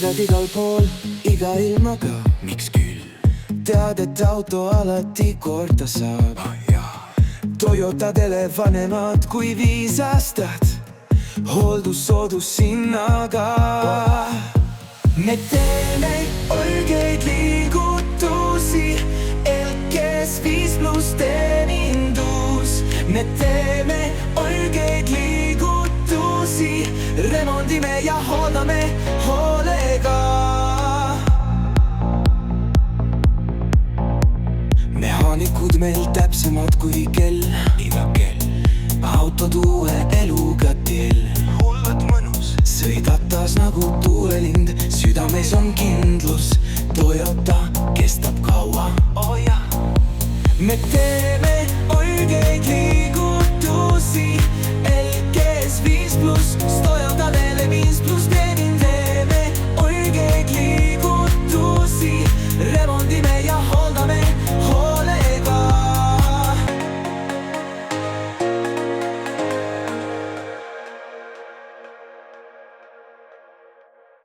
sõidad igal pool, iga ilmaga. Miks küll? Tead, et auto alati korda saab. Toyotadele vanemad kui 5 aastat, hooldussoodushinnaga. Me teeme õigeid liigutusi, Elkes 5+ teenindus. Me teeme õigeid liigutusi, remondime ja hooldame hoolega. Mehaanikud meil täpsemad kui kell, iga kell. autod uue eluga teel. Hullult mõnus. Sõidad taas nagu tuulelind, südames on kindlus. Toyota kestab kaua, Oh jah. me teeme õigeid liigutusi, Elkes 5+, Toyotadele 5+ teenindame õigeid liigutusi, remondime ja